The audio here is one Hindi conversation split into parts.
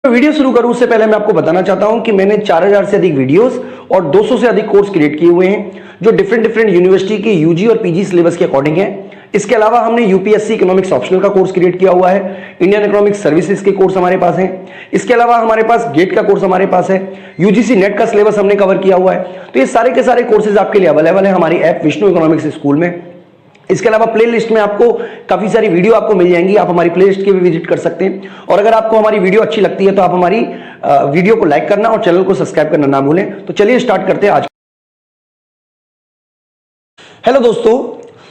वीडियो शुरू करूं उससे पहले मैं आपको बताना चाहता हूं कि मैंने 4000 से अधिक वीडियोस और 200 से अधिक कोर्स क्रिएट किए हुए हैं जो डिफरेंट यूनिवर्सिटी के यूजी और पीजी सिलेबस के अकॉर्डिंग है। इसके अलावा हमने यूपीएससी इकोनॉमिक्स ऑप्शनल का कोर्स क्रिएट किया हुआ है, इंडियन इकोनॉमिक्स सर्विसेज के कोर्स हमारे पास हैं। इसके अलावा हमारे पास गेट का कोर्स हमारे पास है, यूजीसी नेट का सिलेबस हमने कवर किया हुआ है। तो ये सारे के सारे कोर्सेज आपके लिए अवेलेबल है हमारी ऐप विष्णु इकोनॉमिक्स स्कूल में। इसके अलावा प्लेलिस्ट में आपको काफी सारी वीडियो आपको मिल जाएंगी, आप हमारी प्लेलिस्ट के भी विजिट कर सकते हैं। और अगर आपको हमारी वीडियो अच्छी लगती है तो आप हमारी वीडियो को लाइक करना और चैनल को सब्सक्राइब करना ना भूलें। तो चलिए स्टार्ट करते हैं आज। हेलो दोस्तों,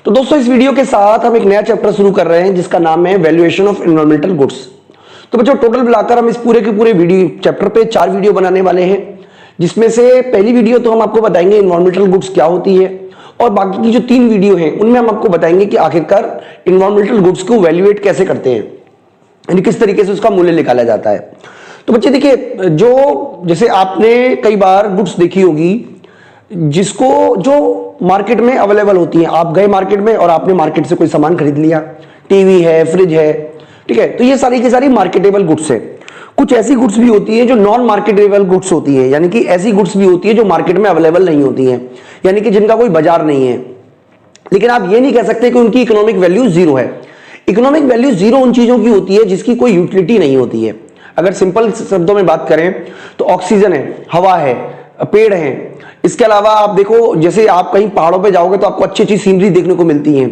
तो दोस्तों इस वीडियो के साथ हम एक नया चैप्टर शुरू कर रहे हैं जिसका नाम है वैल्यूएशन ऑफ एनवायरमेंटल गुड्स। तो बच्चों टोटल मिलाकर हम इस पूरे के पूरे वीडियो चैप्टर पे 4 वीडियो बनाने वाले हैं, जिसमें से पहली वीडियो तो हम आपको बताएंगे एनवायरमेंटल गुड्स क्या होती है, और बाकी की जो 3 वीडियो हैं उनमें हम आपको बताएंगे कि आखिरकार एनवायरमेंटल गुड्स को वैल्यूएट कैसे करते हैं, यानी किस तरीके से उसका मूल्य निकाला जाता है। तो बच्चे देखिए, जो जैसे आपने कई बार गुड्स देखी होगी जिसको जो मार्केट में अवेलेबल होती है, आप गए मार्केट में और आपने मार्केट से कोई सामान खरीद लिया, टीवी है, फ्रिज है, ठीक है, तो ये सारी की सारी मार्केटेबल गुड्स है। कुछ ऐसी गुड्स भी होती है जो नॉन मार्केटेबल गुड्स होती है, यानी कि ऐसी गुड्स भी होती है जो मार्केट में अवेलेबल नहीं होती है, यानी कि जिनका कोई बाजार नहीं है, लेकिन आप ये नहीं कह सकते कि उनकी इकोनॉमिक वैल्यू जीरो है। इकोनॉमिक वैल्यू जीरो उन चीजों की होती है जिसकी कोई यूटिलिटी नहीं होती है। अगर सिंपल शब्दों में बात करें तो ऑक्सीजन है, हवा है, पेड़ है। इसके अलावा आप देखो, जैसे आप कहीं पहाड़ों पे जाओगे तो आपको अच्छी अच्छी सीनरी देखने को मिलती है।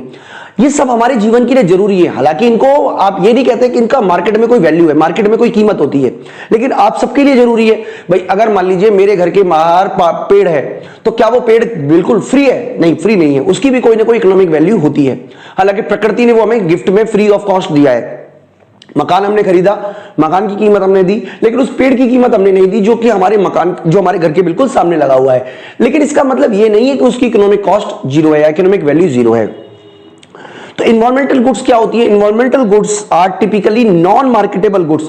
ये सब हमारे जीवन के लिए जरूरी है। हालांकि इनको आप ये नहीं कहते कि इनका मार्केट में कोई वैल्यू है, मार्केट में कोई कीमत होती है, लेकिन आप सबके लिए जरूरी है। भाई अगर मान लीजिए मेरे घर के बाहर पेड़ है, तो क्या वो पेड़ बिल्कुल फ्री है? नहीं, फ्री नहीं है, उसकी भी कोई ना कोई इकोनॉमिक वैल्यू होती है। हालांकि प्रकृति ने वो हमें गिफ्ट में फ्री ऑफ कॉस्ट दिया है। मकान हमने खरीदा, मकान की कीमत हमने दी, लेकिन उस पेड़ की कीमत हमने नहीं दी जो कि हमारे मकान, जो हमारे घर के बिल्कुल सामने लगा हुआ है। लेकिन इसका मतलब ये नहीं है कि उसकी इकोनॉमिक कॉस्ट जीरो है या इकोनॉमिक वैल्यू जीरो है। तो एनवायरमेंटल गुड्स क्या होती है? Environmental goods are typically non marketable goods.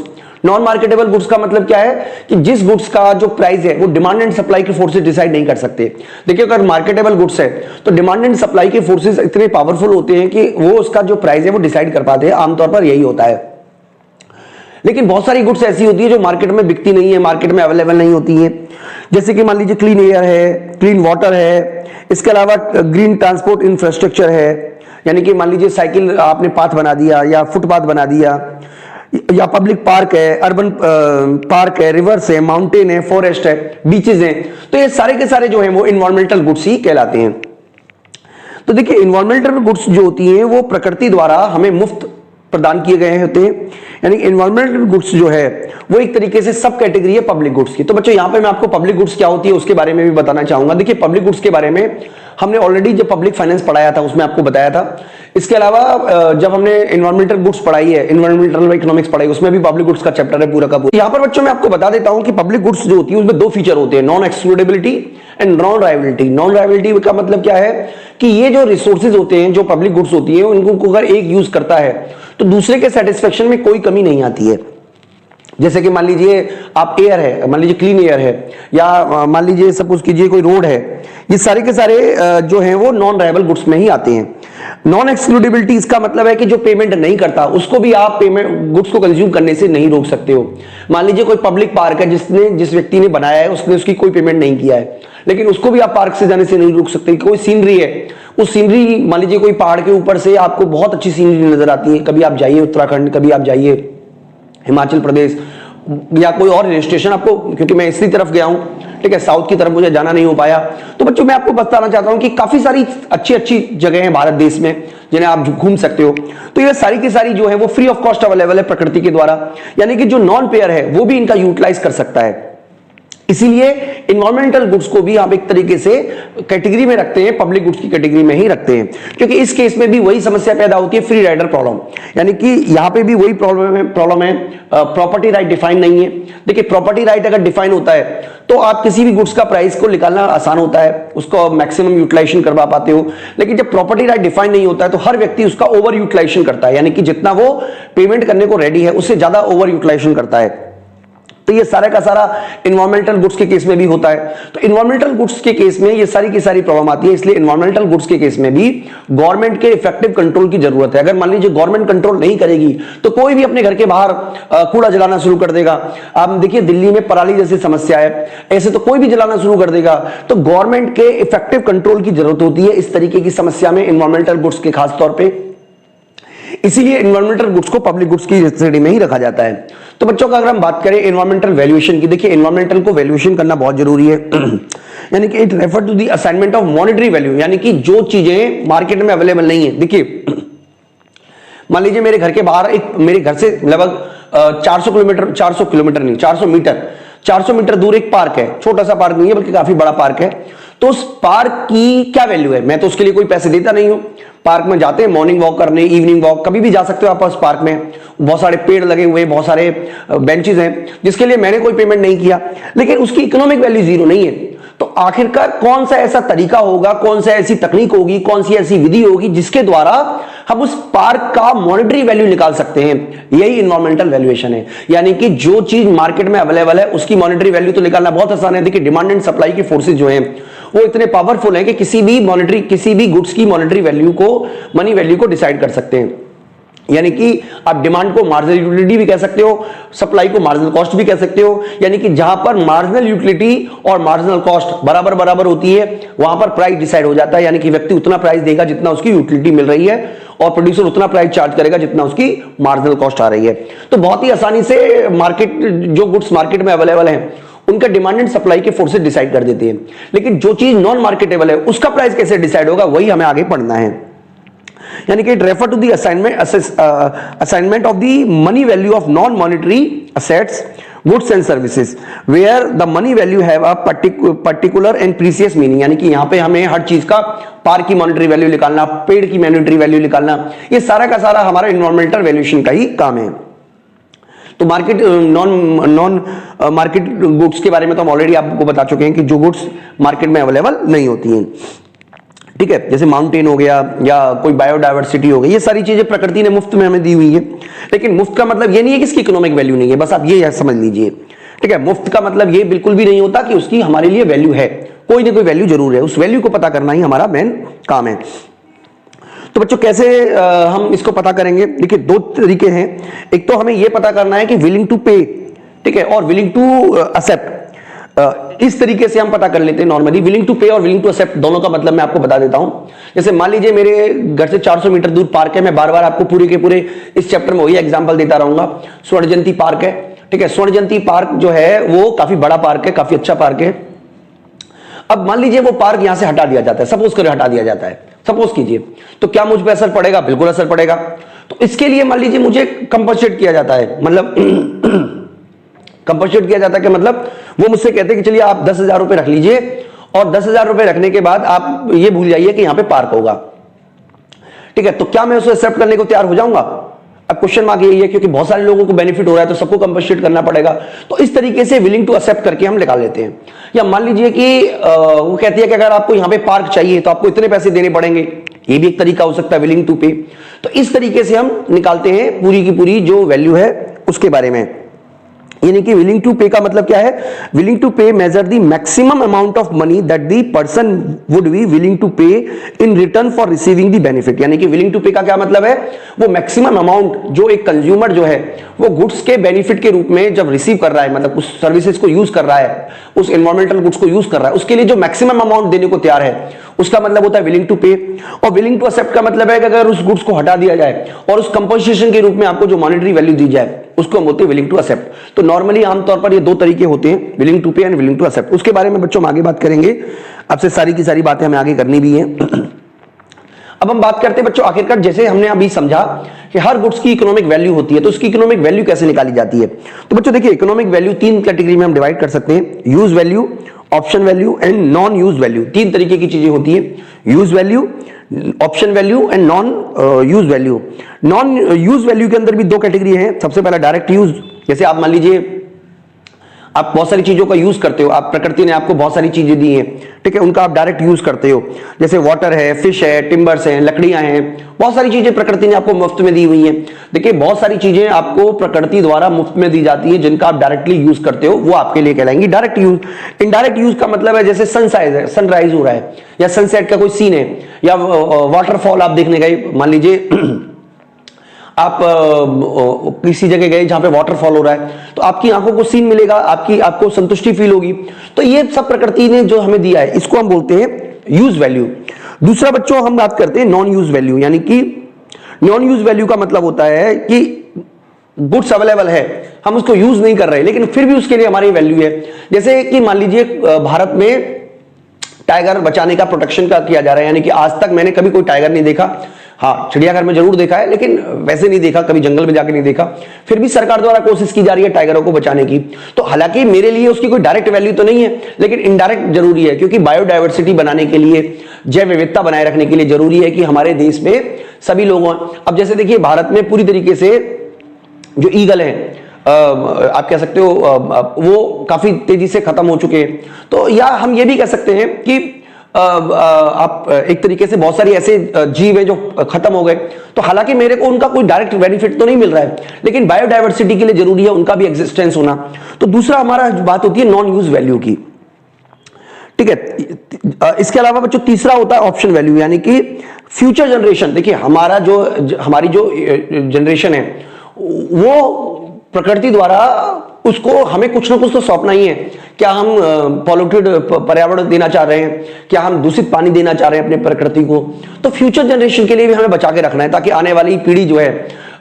Non marketable goods का मतलब क्या है कि जिस गुड्स का जो प्राइस है वो डिमांड एंड सप्लाई के फोर्सेस डिसाइड नहीं कर सकते। देखिए, अगर मार्केटेबल गुड्स है तो डिमांड एंड सप्लाई के फोर्सेस इतने पावरफुल होते हैं कि वो उसका जो प्राइस है वो डिसाइड कर पाते हैं। आमतौर पर यही होता है। लेकिन बहुत सारी गुड्स ऐसी होती है जो मार्केट में बिकती नहीं है, मार्केट में अवेलेबल नहीं होती है। जैसे कि मान लीजिए क्लीन एयर है, क्लीन वाटर है, इसके अलावा ग्रीन ट्रांसपोर्ट इंफ्रास्ट्रक्चर है, यानी कि मान लीजिए साइकिल आपने पाथ बना दिया या फुटपाथ बना दिया, या पब्लिक पार्क है, अर्बन पार्क है, रिवर्स है, माउंटेन है, फॉरेस्ट है, बीचेस हैं। तो ये सारे के सारे जो हैं वो एनवायरमेंटल गुड्स ही कहलाते हैं। तो देखिए, एनवायरमेंटल गुड्स जो होती हैं वो प्रकृति द्वारा हमें मुफ्त प्रदान किए गए होते हैं, यानी एनवायरमेंटल गुड्स जो है वो एक तरीके से सब कैटेगरी है पब्लिक गुड्स की। तो बच्चों यहाँ पे मैं आपको पब्लिक गुड्स क्या होती है उसके बारे में भी बताना चाहूंगा। देखिए, पब्लिक गुड्स के बारे में हमने ऑलरेडी जब पब्लिक फाइनेंस पढ़ाया था उसमें आपको बताया था। इसके अलावा जब हमने एनवायरमेंटल गुड्स पढ़ाई है, एनवायरमेंटल इकोनॉमिक्स पढ़ाई, उसमें भी पब्लिक गुड्स का चैप्टर है पूरा का पूरा। यहाँ पर बच्चों मैं आपको बता देता हूँ कि पब्लिक गुड्स जो होती है उसमें 2 फीचर होते हैं, non excludability and non राइवलिटी। Non राइवलिटी का मतलब क्या है कि ये जो रिसोर्सेज होते हैं, जो पब्लिक गुड्स होती है, उनको अगर एक यूज करता है तो दूसरे के सेटिस्फेक्शन में कोई कमी नहीं आती है। जैसे कि मान लीजिए आप एयर है, मान लीजिए क्लीन एयर है, या मान लीजिए सपोज कीजिए कोई रोड है, ये सारे के सारे जो हैं वो नॉन राइवल गुड्स में ही आते हैं। नॉन एक्सक्लूडेबिलिटी इसका मतलब है कि जो पेमेंट नहीं करता उसको भी आप पेमेंट गुड्स को कंज्यूम करने से नहीं रोक सकते हो। मान लीजिए कोई पब्लिक पार्क है, जिस व्यक्ति ने बनाया है उसने उसकी कोई पेमेंट नहीं किया है, लेकिन उसको भी आप पार्क से जाने से नहीं रोक सकते। कोई सीनरी है, उस सीनरी, मान लीजिए कोई पहाड़ के ऊपर से आपको बहुत अच्छी सीनरी नजर आती है, कभी आप जाइए उत्तराखंड, कभी आप जाइए हिमाचल प्रदेश या कोई और हिल स्टेशन, आपको, क्योंकि मैं इसी तरफ गया हूं, ठीक है, साउथ की तरफ मुझे जाना नहीं हो पाया। तो बच्चों मैं आपको बताना चाहता हूं कि काफी सारी अच्छी अच्छी जगह हैं भारत देश में जिन्हें आप घूम सकते हो। तो ये सारी की सारी जो है वो फ्री ऑफ कॉस्ट अवेलेबल है प्रकृति के द्वारा, यानी कि जो नॉन पेयर है वो भी इनका यूटिलाइज कर सकता है। इसीलिए एनवायरमेंटल गुड्स को भी आप एक तरीके से कैटेगरी में रखते हैं, पब्लिक गुड्स की कैटेगरी में ही रखते हैं, क्योंकि इस केस में भी वही समस्या पैदा होती है, फ्री राइडर प्रॉब्लम। यानी कि यहां पे भी वही प्रॉब्लम है, प्रॉपर्टी राइट डिफाइन नहीं है। देखिए, प्रॉपर्टी राइट अगर डिफाइन होता है तो आप किसी भी गुड्स का प्राइस को निकालना आसान होता है, उसको मैक्सिमम यूटिलाइजेशन करवा पाते हो। लेकिन जब प्रॉपर्टी राइट डिफाइन नहीं होता है तो हर व्यक्ति उसका ओवर यूटिलाइजेशन करता है, यानी कि जितना वो पेमेंट करने को रेडी है उससे ज्यादा ओवर यूटिलाइजेशन करता है। तो ये सारा का सारा इन्वायरमेंटल गुड्स के केस में भी होता है। तो इन्वायरमेंटल गुड्स के केस में ये सारी की सारी प्रॉब्लम आती है, इसलिए इन्वायरमेंटल गुड्स के केस में भी गवर्नमेंट के इफेक्टिव कंट्रोल की जरूरत है। अगर मान लीजिए गवर्नमेंट कंट्रोल नहीं करेगी तो कोई भी अपने घर के बाहर कूड़ा जलाना शुरू कर देगा। आप देखिए दिल्ली में पराली जैसी समस्या है, ऐसे तो कोई भी जलाना शुरू कर देगा। तो गवर्नमेंट के इफेक्टिव कंट्रोल की जरूरत होती है इस तरीके की समस्या में, इन्वायरमेंटल गुड्स के खास तौर पर। इसीलिए इन्वायरमेंटल गुड्स को पब्लिक गुड्स की श्रेणी में ही रखा जाता है। तो बच्चों का अगर हम बात करें इन्वायरमेंटल वैल्यूएशन की, देखिए इन्वायरमेंटल को वैल्यूएशन करना बहुत जरूरी है यानी कि it refer to the assignment of monetary value, यानी कि जो चीजें मार्केट में अवेलेबल नहीं है। देखिए मान लीजिए मेरे घर के बाहर मेरे घर से लगभग 400 मीटर दूर एक पार्क है, छोटा सा पार्क नहीं है बल्कि काफी बड़ा पार्क है। तो उस पार्क की क्या वैल्यू है? मैं तो उसके लिए कोई पैसे देता नहीं हूं। पार्क में जाते हैं मॉर्निंग वॉक करने, इवनिंग वॉक, कभी भी जा सकते हो आप उस पार्क में। बहुत सारे पेड़ लगे हुए, बहुत सारे बेंचेस हैं जिसके लिए मैंने कोई पेमेंट नहीं किया, लेकिन उसकी इकोनॉमिक वैल्यू जीरो नहीं है। तो आखिरकार कौन सा ऐसा तरीका होगा, कौन सा ऐसी तकनीक होगी, कौन सी ऐसी विधि होगी जिसके द्वारा हम उस पार्क का मॉनेटरी वैल्यू निकाल सकते हैं? यही इन्वायरमेंटल वैल्यूएशन है। यानी कि जो चीज मार्केट में अवेलेबल है उसकी मॉनेटरी वैल्यू तो निकालना बहुत आसान है। देखिए डिमांड एंड सप्लाई की फोर्सेज जो हैं वो इतने पावरफुल हैं कि किसी भी गुड्स की मॉनेटरी वैल्यू को, मनी वैल्यू को डिसाइड कर सकते हैं। यानी कि आप डिमांड को मार्जिनल यूटिलिटी भी कह सकते हो, सप्लाई को मार्जिनल कॉस्ट भी कह सकते हो। यानी कि जहां पर मार्जिनल यूटिलिटी और मार्जिनल कॉस्ट बराबर बराबर होती है वहां पर प्राइस डिसाइड हो जाता है। यानी कि व्यक्ति उतना प्राइस देगा जितना उसकी यूटिलिटी मिल रही है और प्रोड्यूसर उतना प्राइस चार्ज करेगा जितना उसकी मार्जिनल कॉस्ट आ रही है। तो बहुत ही आसानी से मार्केट, जो गुड्स मार्केट में अवेलेबल हैं उनका डिमांड एंड सप्लाई के फोर्सेस डिसाइड कर देते हैं। लेकिन जो चीज नॉन मार्केटेबल है उसका प्राइस कैसे डिसाइड होगा, वही हमें आगे पढ़ना है। यानी कि it refer to the assignment of the money value of non monetary assets, goods and services where the money value have a particular and precious meaning. यानी कि यहां पे हमें हर चीज का, पार्क की मॉनेटरी वैल्यू निकालना, पेड़ की मॉनेटरी वैल्यू निकालना, ये सारा का सारा हमारा इन्वायरमेंटल वैल्यूएशन का ही काम है। तो मार्केट, नॉन मार्केट गुड्स के बारे में तो हम ऑलरेडी आपको बता चुके हैं कि जो गुड्स मार्केट में अवेलेबल नहीं होती हैं, ठीक है, जैसे माउंटेन हो गया या कोई बायोडायवर्सिटी हो गई, ये सारी चीजें प्रकृति ने मुफ्त में हमें दी हुई है। लेकिन मुफ्त का मतलब ये नहीं है कि इसकी इकोनॉमिक वैल्यू नहीं है, बस आप ये समझ लीजिए, ठीक है। मुफ्त का मतलब ये बिल्कुल भी नहीं होता कि उसकी हमारे लिए वैल्यू है, कोई ना कोई वैल्यू जरूर है। उस वैल्यू को पता करना ही हमारा मेन काम है। तो बच्चों कैसे हम इसको पता करेंगे? देखिए दो तरीके हैं। एक तो हमें यह पता करना है कि विलिंग टू पे, ठीक है, और विलिंग टू एक्सेप्ट। इस तरीके से हम पता कर लेते हैं नॉर्मली। विलिंग टू पे और विलिंग टू एक्सेप्ट दोनों का मतलब मैं आपको बता देता हूं। जैसे मान लीजिए मेरे घर से 400 मीटर दूर पार्क है, मैं बार बार आपको पूरे के पूरे इस चैप्टर में वही एग्जांपल देता रहूंगा। स्वर्ण जयंती पार्क है, ठीक है, स्वर्ण जयंती पार्क जो है वो काफी बड़ा पार्क है, काफी अच्छा पार्क है। अब मान लीजिए वो पार्क यहां से हटा दिया जाता है, सपोज करें हटा दिया जाता है, सपोज कीजिए, तो क्या मुझ पर असर पड़ेगा? बिल्कुल असर पड़ेगा। तो इसके लिए मान लीजिए मुझे कंपनसेट किया जाता है, मतलब कंपनसेट किया जाता है कि मतलब वो मुझसे कहते हैं कि चलिए आप 10,000 रुपए रख लीजिए और 10,000 रुपए रखने के बाद आप ये भूल जाइए कि यहां पे पार्क होगा, ठीक है। तो क्या मैं उसे एक्सेप्ट करने को तैयार हो जाऊंगा? अब क्वेश्चन मार्क यही है, क्योंकि बहुत सारे लोगों को बेनिफिट हो रहा है तो सबको कंपनसेट करना पड़ेगा। तो इस तरीके से विलिंग टू एक्सेप्ट करके हम निकाल लेते हैं। या मान लीजिए कि वो कहती है कि अगर आपको यहां पे पार्क चाहिए तो आपको इतने पैसे देने पड़ेंगे, ये भी एक तरीका हो सकता है विलिंग टू पे। तो इस तरीके से हम निकालते हैं पूरी की पूरी जो वैल्यू है उसके बारे में। यानी कि विलिंग टू पे का मतलब क्या है? Willing to pay measure the maximum amount of money that the person would be willing to pay in return for receiving the benefit. यानी कि विलिंग टू पे का क्या मतलब है? वो मैक्सिमम अमाउंट जो एक कंज्यूमर जो है वो गुड्स के बेनिफिट के रूप में जब रिसीव कर रहा है, मतलब उस सर्विसेज को यूज कर रहा है, उस एनवायरमेंटल गुड्स को यूज कर रहा है, उसके लिए जो मैक्सिमम अमाउंट देने को तैयार है उसका मतलब होता है विलिंग टू पे। और विलिंग टू एक्सेप्ट का मतलब है कि अगर उस गुड्स को हटा दिया जाए और उस कंपनसेशन के रूप में आपको जो मॉनेटरी वैल्यू दी जाए उसको हम बोलते हैं विलिंग टू एक्सेप्ट। तो नॉर्मली आमतौर पर ये दो तरीके होते हैं, विलिंग टू पे एंड विलिंग टू एक्सेप्ट। उसके बारे में बच्चों हम आगे बात करेंगे, आपसे सारी की सारी बातें हमें आगे करनी भी है। अब हम बात करते हैं बच्चों आखिरकार, जैसे हमने अभी समझा कि हर गुड्स की इकोनॉमिक वैल्यू होती है, तो उसकी इकोनॉमिक वैल्यू कैसे निकाली जाती है? तो बच्चों देखिए इकोनॉमिक वैल्यू तीन कैटेगरी में हम डिवाइड कर सकते हैं, use value, option value and non use value. तीन तरीके की चीजें होती है, use value, option value and non use value. Non use value के अंदर भी दो कैटेगरी है। सबसे पहला डायरेक्ट यूज, जैसे आप मान लीजिए आप बहुत सारी चीजों का यूज करते हो, आप प्रकृति ने आपको बहुत सारी चीजें दी हैं, ठीक है, उनका आप डायरेक्ट यूज करते हो, जैसे वाटर है, फिश है, टिम्बर्स हैं, लकड़ियां हैं, बहुत सारी चीजें प्रकृति ने आपको मुफ्त में दी हुई हैं। देखिए बहुत सारी चीजें आपको प्रकृति द्वारा मुफ्त में दी जाती है जिनका आप डायरेक्टली यूज करते हो, वो आपके लिए कहलाएंगी डायरेक्ट यूज। इनडायरेक्ट यूज का मतलब है जैसे सनराइज हो रहा है या सनसेट का कोई सीन है या वाटरफॉल आप देखने गए, मान लीजिए आप किसी जगह गए जहां पे वाटरफॉल हो रहा है, तो आपकी आंखों को सीन मिलेगा, आपको संतुष्टि फील होगी। तो ये सब प्रकृति ने जो हमें दिया है, इसको हम बोलते हैं यूज वैल्यू। दूसरा बच्चों हम बात करते हैं नॉन यूज वैल्यू, यानी कि नॉन यूज वैल्यू का मतलब होता है कि गुड्स अवेलेबल है, हम उसको यूज नहीं कर रहे लेकिन फिर भी उसके लिए हमारी वैल्यू है। जैसे कि मान लीजिए भारत में टाइगर बचाने का प्रोटेक्शन का किया जा रहा है, यानी कि आज तक मैंने कभी कोई टाइगर नहीं देखा, हाँ चिड़ियाघर में जरूर देखा है लेकिन वैसे नहीं देखा, कभी जंगल में जाके नहीं देखा, फिर भी सरकार द्वारा कोशिश की जा रही है टाइगरों को बचाने की। तो हालांकि मेरे लिए उसकी कोई डायरेक्ट वैल्यू तो नहीं है लेकिन इनडायरेक्ट जरूरी है, क्योंकि बायोडायवर्सिटी बनाने के लिए, जैव विविधता बनाए रखने के लिए जरूरी है कि हमारे देश में सभी लोगों, अब जैसे देखिए भारत में पूरी तरीके से जो ईगल है, आप कह सकते हो वो काफी तेजी से खत्म हो चुके हैं। तो या हम ये भी कह सकते हैं कि आप एक तरीके से बहुत सारी ऐसे जीव हैं जो खत्म हो गए, तो हालांकि मेरे को उनका कोई डायरेक्ट बेनिफिट तो नहीं मिल रहा है लेकिन बायोडायवर्सिटी के लिए जरूरी है उनका भी एग्जिस्टेंस होना। तो दूसरा हमारा बात होती है नॉन यूज वैल्यू की, ठीक है। इसके अलावा बच्चों तीसरा होता है ऑप्शन वैल्यू, यानी कि फ्यूचर जनरेशन। देखिए हमारी जो जनरेशन है वो प्रकृति द्वारा उसको हमें कुछ ना कुछ तो सौंपना ही है। क्या हम पॉल्यूटेड पर्यावरण देना चाह रहे हैं, क्या हम दूषित पानी देना चाह रहे हैं अपने प्रकृति को, तो फ्यूचर जनरेशन के लिए भी हमें बचा के रखना है ताकि आने वाली पीढ़ी जो है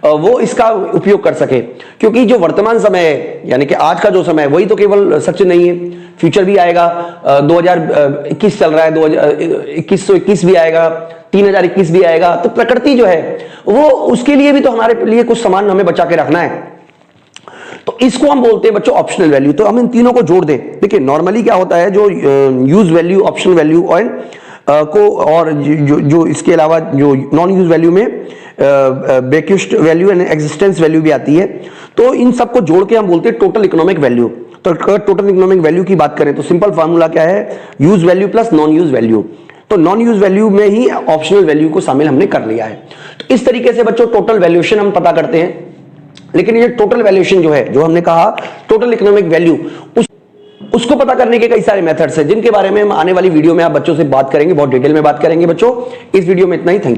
वो इसका उपयोग कर सके। क्योंकि जो वर्तमान समय है, यानी कि आज का जो समय है, वही तो केवल सच नहीं है, फ्यूचर भी आएगा। 2021 चल रहा है, 2121 भी आएगा, 3021 भी आएगा। तो प्रकृति जो है वो उसके लिए भी तो हमारे लिए कुछ सामान हमें बचा के रखना है, तो इसको हम बोलते हैं बच्चों ऑप्शनल वैल्यू। तो हम इन तीनों को जोड़ दें। देखिए नॉर्मली क्या होता है, जो यूज वैल्यू, ऑप्शनल वैल्यू और जो इसके अलावा जो नॉन यूज वैल्यू में बेक्यूस्ट वैल्यू एंड एग्जिस्टेंस वैल्यू भी आती है, तो इन सबको जोड़ के हम बोलते हैं टोटल इकोनॉमिक वैल्यू। तो टोटल इकोनॉमिक वैल्यू की बात करें तो सिंपल फार्मूला क्या है, use value plus non use value. तो नॉन यूज वैल्यू में ही ऑप्शनल वैल्यू को शामिल हमने कर लिया है। तो इस तरीके से बच्चों टोटल वैल्यूएशन हम पता करते हैं। लेकिन ये टोटल वैल्यूएशन जो है, जो हमने कहा टोटल इकोनॉमिक वैल्यू, उसको पता करने के कई सारे मेथड्स हैं जिनके बारे में हम आने वाली वीडियो में आप बच्चों से बात करेंगे, बहुत डिटेल में बात करेंगे बच्चों। इस वीडियो में इतना ही, थैंक यू।